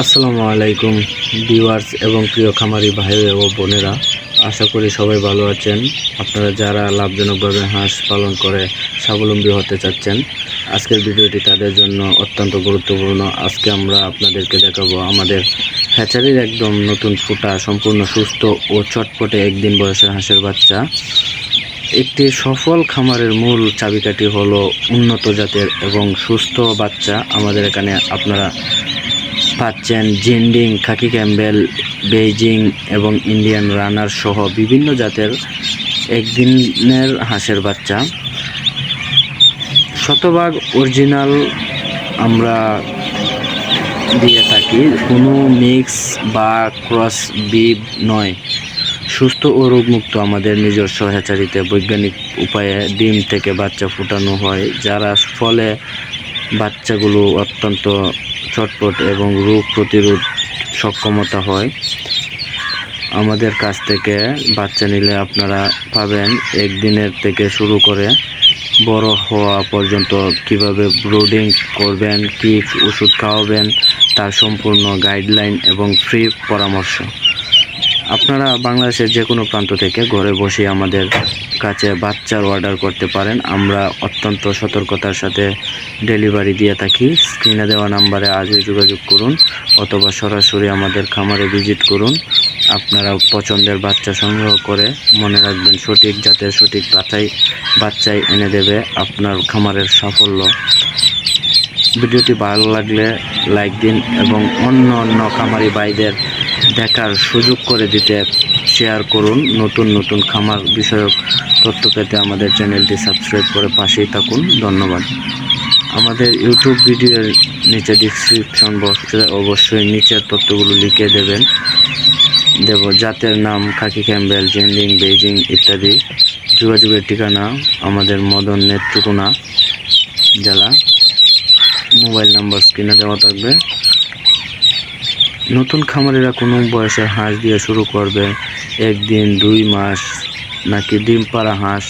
আসসালামু আলাইকুম ভিউয়ার্স এবং প্রিয় খামারি ভাই ও বোনেরা, আশা করি সবাই ভালো আছেন। আপনারা যারা লাভজনকভাবে হাঁস পালন করে স্বাবলম্বী হতে চাচ্ছেন, আজকের ভিডিওটি তাদের জন্য অত্যন্ত গুরুত্বপূর্ণ। আজকে আমরা আপনাদেরকে দেখাবো আমাদের হ্যাচারির একদম নতুন ফুটা সম্পূর্ণ সুস্থ ও চটপটে একদিন বয়সের হাঁসের বাচ্চা। একটি সফল খামারের মূল চাবিকাঠি হলো উন্নত জাতের এবং সুস্থ বাচ্চা। আমাদের এখানে আপনারা পাচ্ছেন জিন্ডিং, খাকি ক্যাম্বেল, বেইজিং এবং ইন্ডিয়ান রানার সহ বিভিন্ন জাতের একদিনের হাঁসের বাচ্চা। শতভাগ অরিজিনাল আমরা দিয়ে থাকি, কোনো মিক্স বা ক্রস বিড নয়। সুস্থ ও রোগমুক্ত আমাদের নিজস্ব হ্যাচারিতে বৈজ্ঞানিক উপায়ে ডিম থেকে বাচ্চা ফুটানো হয়, যারা ফলে বাচ্চাগুলো অত্যন্ত চটপট এবং রোগ প্রতিরোধ সক্ষমতা হয়। আমাদের কাছ থেকে বাচ্চা নিলে আপনারা পাবেন একদিনের থেকে শুরু করে বড় হওয়া পর্যন্ত কিভাবে ব্রুডিং করবেন, কী ওষুধ খাওয়াবেন, তার সম্পূর্ণ গাইডলাইন এবং ফ্রি পরামর্শ। আপনারা বাংলাদেশের যে কোনো প্রান্ত থেকে ঘরে বসে আমাদের কাছে বাচ্চার অর্ডার করতে পারেন। আমরা অত্যন্ত সতর্কতার সাথে ডেলিভারি দিয়ে থাকি। স্ক্রিনে দেওয়া নাম্বারে আজই যোগাযোগ করুন অথবা সরাসরি আমাদের খামারে ভিজিট করুন। আপনারা পছন্দের বাচ্চা সংগ্রহ করে মনে রাখবেন, সঠিক জাতের সঠিক বাচ্চাই এনে দেবে আপনার খামারের সাফল্য। ভিডিওটি ভালো লাগলে লাইক দিন এবং অন্য খামারি ভাইদের দেখার সুযোগ করে দিতে শেয়ার করুন। নতুন খামার বিষয়ক তথ্য পেতে আমাদের চ্যানেলটি সাবস্ক্রাইব করে পাশেই থাকুন। ধন্যবাদ। আমাদের ইউটিউব ভিডিওর নিচে ডিসক্রিপশন বক্সে অবশ্যই নিচের তথ্যগুলো লিখে দেব। জাতের নাম খাকি ক্যাম্বেল, জেন্ডিং, বেইজিং ইত্যাদি। যোগাযোগের ঠিকানা আমাদের মদন নেত্রকোনা জেলা। মোবাইল নাম্বার স্ক্রিনে দেওয়া থাকবে। নতুন খামারিরা কোনো বয়সের হাঁস দিয়ে শুরু করবে, একদিন, 2 মাস নাকি ডিম পাড়া হাঁস,